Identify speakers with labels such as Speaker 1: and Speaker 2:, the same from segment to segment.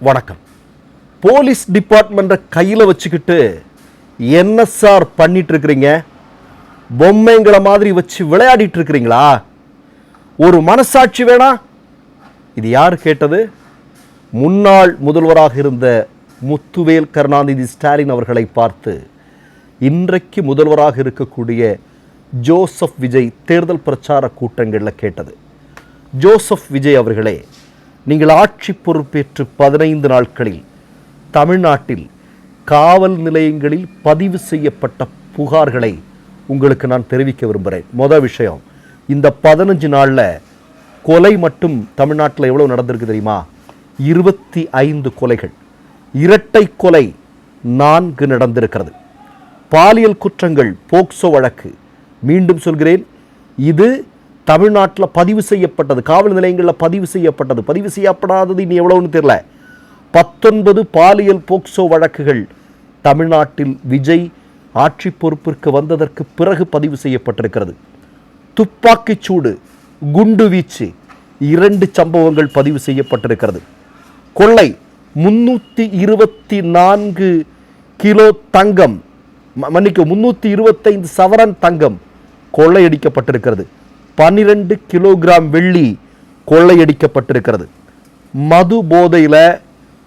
Speaker 1: வணக்கம். போலீஸ் டிபார்ட்மெண்ட்டை கையில் வச்சுக்கிட்டு என்ன சார் பண்ணிட்டு இருக்கிறீங்க? பொம்மைங்களை மாதிரி வச்சு விளையாடிட்டு இருக்கிறீங்களா? ஒரு மனசாட்சி வேணா? இது யார் கேட்டது? முன்னாள் முதல்வராக இருந்த முத்துவேல் கருணாநிதி ஸ்டாலின் அவர்களை பார்த்து இன்றைக்கு முதல்வராக இருக்கக்கூடிய ஜோசப் விஜய் தேர்தல் பிரச்சார கூட்டங்களில் கேட்டது. ஜோசப் விஜய் அவர்களே, நீங்கள் ஆட்சி பொறுப்பேற்று 15 நாட்களில் தமிழ்நாட்டில் காவல் நிலையங்களில் பதிவு செய்யப்பட்ட புகார்களை உங்களுக்கு நான் தெரிவிக்க விரும்புகிறேன். மொதல் விஷயம், இந்த 15 நாளில் கொலை மட்டும் தமிழ்நாட்டில் எவ்வளோ நடந்திருக்கு தெரியுமா? 25 கொலைகள். இரட்டை கொலை 4 நடந்திருக்கிறது. பாலியல் குற்றங்கள், போக்சோ வழக்கு, மீண்டும் சொல்கிறேன், இது தமிழ்நாட்டில் பதிவு செய்யப்பட்டது, காவல் நிலையங்களில் பதிவு செய்யப்பட்டது. பதிவு செய்யப்படாதது இனி எவ்வளோன்னு தெரியல. 19 பாலியல் போக்சோ வழக்குகள் தமிழ்நாட்டில் விஜய் ஆட்சி பொறுப்பிற்கு வந்ததற்கு பிறகு பதிவு செய்யப்பட்டிருக்கிறது. துப்பாக்கிச்சூடு, குண்டு வீச்சு 2 சம்பவங்கள் பதிவு செய்யப்பட்டிருக்கிறது. கொள்ளை 324 கிலோ தங்கம், மன்னிக்க 325 சவரன் தங்கம் கொள்ளையடிக்கப்பட்டிருக்கிறது. 12 கிலோகிராம் வெள்ளி கொள்ளையடிக்கப்பட்டிருக்கிறது. மது போதையில்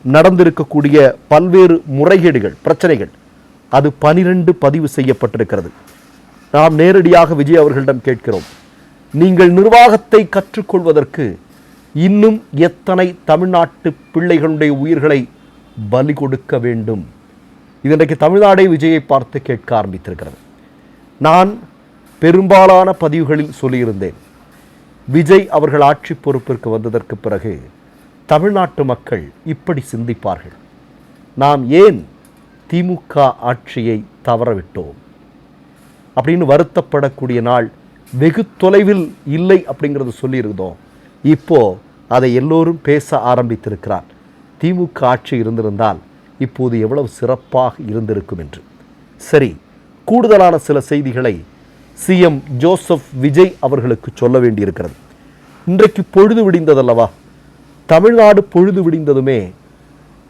Speaker 1: நடந்திருக்கக்கூடிய பல்வேறு முறைகேடுகள், பிரச்சனைகள், அது 12 பதிவு செய்யப்பட்டிருக்கிறது. நாம் நேரடியாக விஜய் அவர்களிடம் கேட்கிறோம், நீங்கள் நிர்வாகத்தை கற்றுக்கொள்வதற்கு இன்னும் எத்தனை தமிழ்நாட்டு பிள்ளைகளுடைய உயிர்களை பலி கொடுக்க வேண்டும்? இன்றைக்கு தமிழ்நாடே விஜயை பார்த்து கேட்க ஆரம்பித்திருக்கிறது. நான் பெரும்பாலான பதிவுகளில் சொல்லியிருந்தேன், விஜய் அவர்கள் ஆட்சி பொறுப்பிற்கு வந்ததற்கு பிறகு தமிழ்நாட்டு மக்கள் இப்படி சிந்திப்பார்கள், நாம் ஏன் திமுக ஆட்சியை தவறவிட்டோம் அப்படின்னு வருத்தப்படக்கூடிய நாள் வெகு தொலைவில் இல்லை அப்படிங்கிறது சொல்லியிருந்தோம். இப்போ அதை எல்லோரும் பேச ஆரம்பித்திருக்கிறார். திமுக ஆட்சி இருந்திருந்தால் இப்போது எவ்வளவு சிறப்பாக இருந்திருக்கும் என்று. சரி, கூடுதலான சில செய்திகளை சிஎம் ஜோசப் விஜய் அவர்களுக்கு சொல்ல வேண்டியிருக்கிறது. இன்றைக்கு பொழுது விடிந்ததல்லவா? தமிழ்நாடு பொழுது விடிந்ததுமே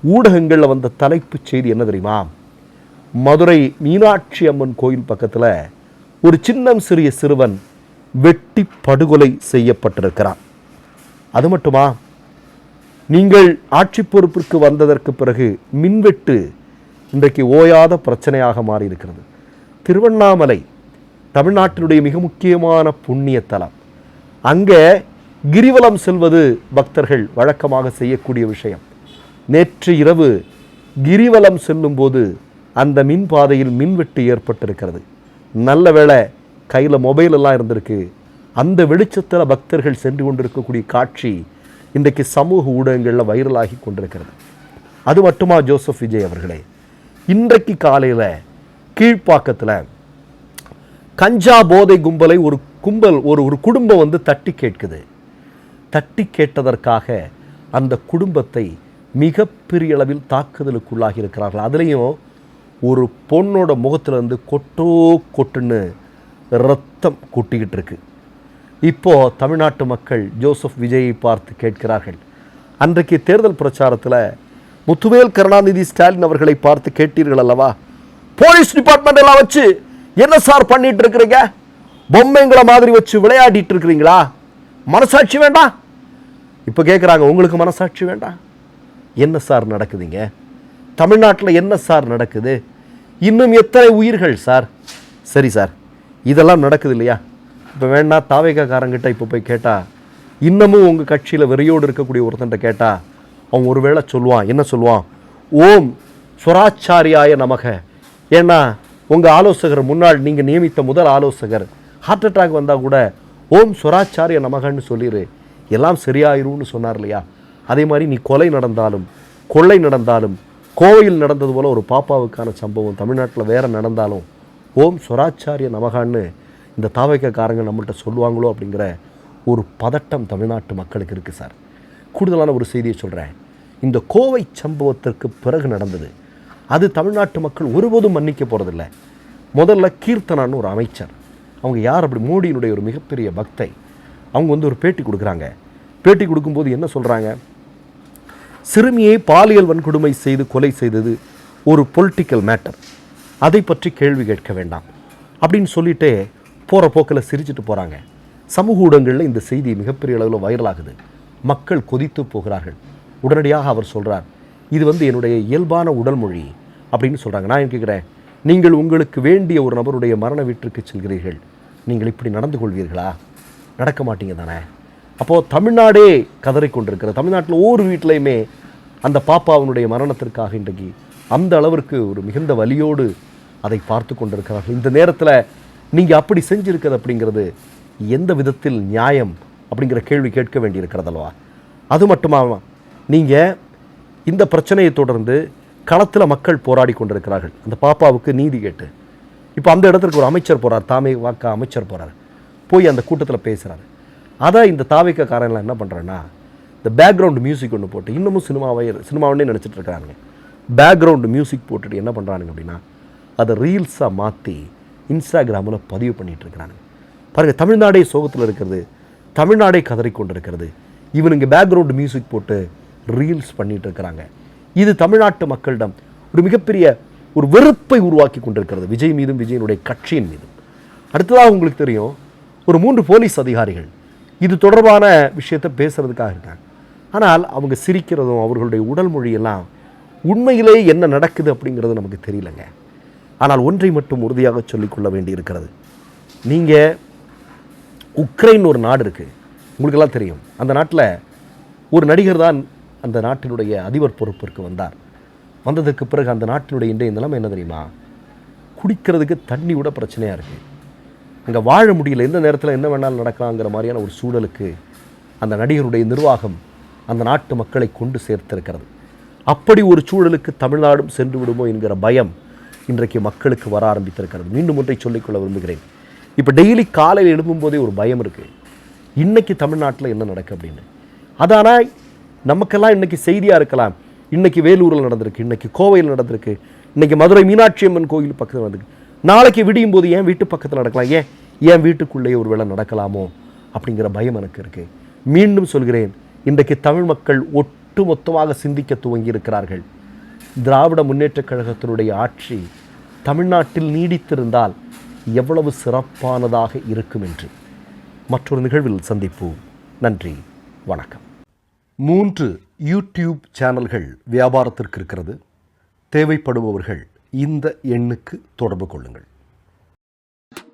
Speaker 1: ஊடகங்களில் வந்த தலைப்புச் செய்தி என்ன தெரியுமா? மதுரை மீனாட்சி அம்மன் கோயில் பக்கத்தில் ஒரு சிறிய சிறுவன் வெட்டி படுகொலை செய்யப்பட்டிருக்கிறான். அது மட்டுமா, நீங்கள் ஆட்சி பொறுப்பிற்கு வந்ததற்கு பிறகு மின்வெட்டு இன்றைக்கு ஓயாத பிரச்சனையாக மாறியிருக்கிறது. திருவண்ணாமலை தமிழ்நாட்டினுடைய மிக முக்கியமான புண்ணிய தலம். அங்கே கிரிவலம் செல்வது பக்தர்கள் வழக்கமாக செய்யக்கூடிய விஷயம். நேற்று இரவு கிரிவலம் செல்லும்போது அந்த மின் பாதையில் மின்வெட்டு ஏற்பட்டிருக்கிறது. நல்ல வேளை கையில் மொபைல் எல்லாம் இருந்திருக்கு. அந்த வெளிச்சத்தில் பக்தர்கள் சென்று கொண்டிருக்கக்கூடிய காட்சி இன்றைக்கு சமூக ஊடகங்களில் வைரலாகி கொண்டிருக்கிறது. அது மட்டுமா ஜோசப் விஜய் அவர்களே, இன்றைக்கு காலையில் கீழ்ப்பாக்கத்தில் கஞ்சா போதை கும்பலை ஒரு குடும்பம் தட்டி கேட்குது. தட்டி கேட்டதற்காக அந்த குடும்பத்தை மிகப்பெரிய அளவில் தாக்குதலுக்குள்ளாகி இருக்கிறார்கள். அதுலேயும் ஒரு பொண்ணோட முகத்திலிருந்து கொட்டுன்னு ரத்தம் கொட்டிக்கிட்டு இருக்கு. இப்போது தமிழ்நாட்டு மக்கள் ஜோசப் விஜயை பார்த்து கேட்கிறார்கள். அன்றைக்கு தேர்தல் பிரச்சாரத்தில் முத்துவேல் கருணாநிதி ஸ்டாலின் அவர்களை பார்த்து கேட்டீர்கள் அல்லவா, போலீஸ் டிபார்ட்மெண்ட் எல்லாம் வச்சு என்ன சார் பண்ணிட்டு இருக்கிறீங்க? பொம்மைங்களை மாதிரி வச்சு விளையாடிட்டு இருக்கிறீங்களா? மனசாட்சி வேண்டாம்? இப்போ கேட்குறாங்க, உங்களுக்கு மனசாட்சி வேண்டாம்? என்ன சார் நடக்குதுங்க தமிழ்நாட்டில்? என்ன சார் நடக்குது? இன்னும் எத்தனை உயிர்கள் சார்? சரி சார், இதெல்லாம் நடக்குது இல்லையா? இப்போ வேணா தாவேக்காரங்கிட்ட இப்போ போய் கேட்டால், இன்னமும் உங்கள் கட்சியில் வெறியோடு இருக்கக்கூடிய ஒருத்தன்ட்ட கேட்டால் அவன் ஒருவேளை சொல்லுவான், என்ன சொல்லுவான்? ஓம் ஸ்வராச்சாரியாய நமக. ஏன்னா உங்கள் ஆலோசகர், முன்னாள் நீங்கள் நியமித்த முதல் ஆலோசகர் ஹார்ட் அட்டாக் வந்தால் கூட ஓம் ஸ்வராச்சாரிய நமகன்னு சொல்லிடு, எல்லாம் சரியாயிரும்னு சொன்னார் இல்லையா? அதே மாதிரி நீ கொலை நடந்தாலும் கொள்ளை நடந்தாலும் கோவையில் நடந்தது போல் ஒரு பாப்பாவுக்கான சம்பவம் தமிழ்நாட்டில் வேறு நடந்தாலும் ஓம் ஸ்வராச்சாரிய நமகான்னு இந்த தாவைக்காரங்க நம்மள்கிட்ட சொல்லுவாங்களோ அப்படிங்கிற ஒரு பதட்டம் தமிழ்நாட்டு மக்களுக்கு இருக்குது சார். கூடுதலான ஒரு செய்தியை சொல்கிறேன். இந்த கோவை சம்பவத்திற்கு பிறகு நடந்தது, அது தமிழ்நாட்டு மக்கள் ஒருபோதும் மன்னிக்க போகிறதில்ல. முதல்ல கீர்த்தனான்னு ஒரு அமைச்சர், அவங்க யார் அப்படி, மோடியினுடைய ஒரு மிகப்பெரிய பக்தை. அவங்க ஒரு பேட்டி கொடுக்குறாங்க. பேட்டி கொடுக்கும்போது என்ன சொல்கிறாங்க? சிறுமியை பாலியல் வன்கொடுமை செய்து கொலை செய்தது ஒரு பொலிட்டிக்கல் மேட்டர், அதை பற்றி கேள்வி கேட்க வேண்டாம் அப்படின்னு சொல்லிட்டு போகிற போக்கில் சிரிச்சுட்டு போகிறாங்க. சமூக ஊடகங்களில் இந்த செய்தி மிகப்பெரிய அளவில் வைரலாகுது. மக்கள் கொதித்து போகிறார்கள். உடனடியாக அவர் சொல்கிறார், இது என்னுடைய இயல்பான உடல் மொழி அப்படின்னு சொல்கிறாங்க. நான் கேட்குறேன், நீங்கள் உங்களுக்கு வேண்டிய ஒரு நபருடைய மரண வீட்டிற்கு செல்கிறீர்கள், நீங்கள் இப்படி நடந்து கொள்வீர்களா? நடக்க மாட்டீங்க தானே. அப்போது தமிழ்நாடே கதறிக்கொண்டிருக்கிற, தமிழ்நாட்டில் ஒவ்வொரு வீட்டிலையுமே அந்த பாப்பாவினுடைய மரணத்திற்காக இன்றைக்கு அந்த அளவிற்கு ஒரு மிகுந்த வலியோடு அதை பார்த்து கொண்டிருக்கிறார்கள். இந்த நேரத்தில் நீங்கள் அப்படி செஞ்சுருக்கிறது அப்படிங்கிறது எந்த விதத்தில் நியாயம் அப்படிங்கிற கேள்வி கேட்க வேண்டியிருக்கிறதல்வா? அது மட்டுமா, நீங்கள் இந்த பிரச்சனையை தொடர்ந்து களத்தில் மக்கள் போராடி கொண்டிருக்கிறார்கள் அந்த பாப்பாவுக்கு நீதி கேட்டு. இப்போ அந்த இடத்துக்கு ஒரு அமைச்சர் போகிறார், தாவேகா அமைச்சர் போகிறார், போய் அந்த கூட்டத்தில் பேசுகிறார். அதை இந்த தாவேகாரன்லாம் என்ன பண்ணுறேன்னா, இந்த பேக்ரவுண்டு மியூசிக் ஒன்று போட்டு, இன்னமும் சினிமாவனே நினச்சிட்டு இருக்கிறாங்க. பேக்ரவுண்டு மியூசிக் போட்டுட்டு என்ன பண்ணுறானுங்க அப்படின்னா, அதை ரீல்ஸாக மாற்றி இன்ஸ்டாகிராமில் பதிவு பண்ணிகிட்டு இருக்கிறாங்க. பாருங்கள், தமிழ்நாடே சோகத்தில் இருக்கிறது, தமிழ்நாடே கதறிக்கொண்டு இருக்கிறது. இவனுங்க பேக்ரவுண்டு மியூசிக் போட்டு ரீல்ஸ் பண்ணிகிட்டு இருக்கிறாங்க. இது தமிழ்நாட்டு மக்களிடம் ஒரு மிகப்பெரிய ஒரு வெறுப்பை உருவாக்கி கொண்டிருக்கிறது, விஜய் மீதும் விஜயனுடைய கட்சியின் மீதும். அடுத்ததாக உங்களுக்கு தெரியும், ஒரு 3 போலீஸ் அதிகாரிகள் இது தொடர்பான விஷயத்தை பேசுகிறதுக்காக இருக்காங்க. ஆனால் அவங்க சிரிக்கிறதும் அவர்களுடைய உடல் மொழியெல்லாம் உண்மையிலேயே என்ன நடக்குது அப்படிங்கிறது நமக்கு தெரியலங்க. ஆனால் ஒன்றை மட்டும் உறுதியாக சொல்லிக்கொள்ள வேண்டி இருக்கிறது. நீங்கள் உக்ரைன் ஒரு நாடு இருக்குது, உங்களுக்கெல்லாம் தெரியும். அந்த நாட்டில் ஒரு நடிகர் தான் அந்த நாட்டினுடைய அதிபர் பொறுப்பிற்கு வந்தார். வந்ததுக்கு பிறகு அந்த நாட்டினுடைய இன்றைய நிலைமை என்ன தெரியுமா? குடிக்கிறதுக்கு தண்ணி விட பிரச்சனையாக இருக்குது. அங்கே வாழ முடியல, எந்த நேரத்தில் என்ன வேணாலும் நடக்கலாங்கிற மாதிரியான ஒரு சூழலுக்கு அந்த நடிகருடைய நிர்வாகம் அந்த நாட்டு மக்களை கொண்டு சேர்த்திருக்கிறது. அப்படி ஒரு சூழலுக்கு தமிழ்நாடும் சென்று விடுமோ என்கிற பயம் இன்றைக்கு மக்களுக்கு வர ஆரம்பித்திருக்கிறது. மீண்டும் ஒன்றை சொல்லிக்கொள்ள விரும்புகிறேன். இப்போ டெய்லி காலையில் எழும்பும்போதே ஒரு பயம் இருக்குது, இன்றைக்கி தமிழ்நாட்டில் என்ன நடக்கு அப்படின்னு. அதானால் நமக்கெல்லாம் இன்றைக்கி செய்தியாக இருக்கலாம், இன்றைக்கி வேலூரில் நடந்திருக்கு, இன்றைக்கி கோவையில் நடந்திருக்கு, இன்றைக்கி மதுரை மீனாட்சி அம்மன் கோயில் பக்கத்தில் நடந்திருக்கு. நாளைக்கு விடியும் போது ஏன் வீட்டு பக்கத்தில் நடக்கலாம், ஏன் வீட்டுக்குள்ளேயே ஒரு வேளை நடக்கலாமோ அப்படிங்கிற பயம் எனக்கு இருக்குது. மீண்டும் சொல்கிறேன், இன்றைக்கு தமிழ் மக்கள் ஒட்டுமொத்தமாக சிந்திக்க துவங்கி இருக்கிறார்கள். திராவிட முன்னேற்றக் கழகத்தினுடைய ஆட்சி தமிழ்நாட்டில் நீடித்திருந்தால் எவ்வளவு சிறப்பானதாக இருக்கும் என்று மற்றொரு நிகழ்வில் சந்திப்போம். நன்றி, வணக்கம். 3 யூடியூப் சேனல்கள் வியாபாரத்திற்கு இருக்கிறது. தேவைப்படுபவர்கள் இந்த எண்ணுக்கு தொடர்பு கொள்ளுங்கள்.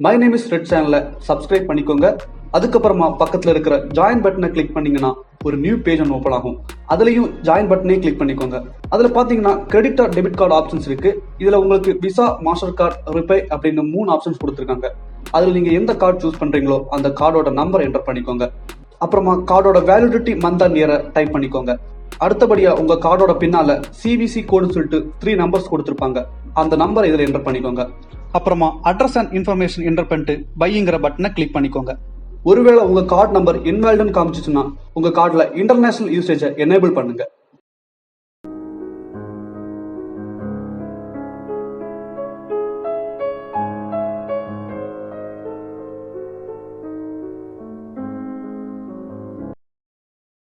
Speaker 2: மை நேம் இஸ் ரெட் சேனலை சப்ஸ்கிரைப் பண்ணிக்கோங்க. அதுக்கப்புறமா பக்கத்தில் இருக்கிற ஜாயின் பட்டனை கிளிக் பண்ணீங்கன்னா ஒரு நியூ பேஜ் ஒன்று ஓப்பன் ஆகும். அதுலேயும் ஜாயின் பட்டனே கிளிக் பண்ணிக்கோங்க. அதில் பார்த்தீங்கன்னா credit card, debit card options இருக்கு. இதில் உங்களுக்கு விசா, மாஸ்டர் கார்டு, ரிப்பே அப்படின்னு 3 ஆப்ஷன்ஸ் கொடுத்துருக்காங்க. அதில் நீங்கள் எந்த கார்டு சூஸ் பண்ணுறீங்களோ அந்த கார்டோட நம்பர் என்டர் பண்ணிக்கோங்க. அப்புறமா கார்டோட வேலிடிட்டி மந்த் அண்ட் இயரை டைப் பண்ணிக்கோங்க. அடுத்தபடியா உங்க கார்டோட பின்னால CVC கோடுன்னு சொல்லிட்டு 3 நம்பர்ஸ் கொடுத்துருப்பாங்க. அந்த நம்பர் இதில் என்டர் பண்ணிக்கோங்க. அப்புறமா அட்ரஸ் அண்ட் இன்ஃபர்மேஷன் என்டர் பண்ணிட்டு பைங்கிற பட்டனை கிளிக் பண்ணிக்கோங்க. ஒருவேளை உங்க கார்டு நம்பர் இன்வாலிட்னு காமிச்சிச்சுன்னா உங்க கார்டில் இன்டர்நேஷனல் யூசேஜை எனேபிள் பண்ணுங்க.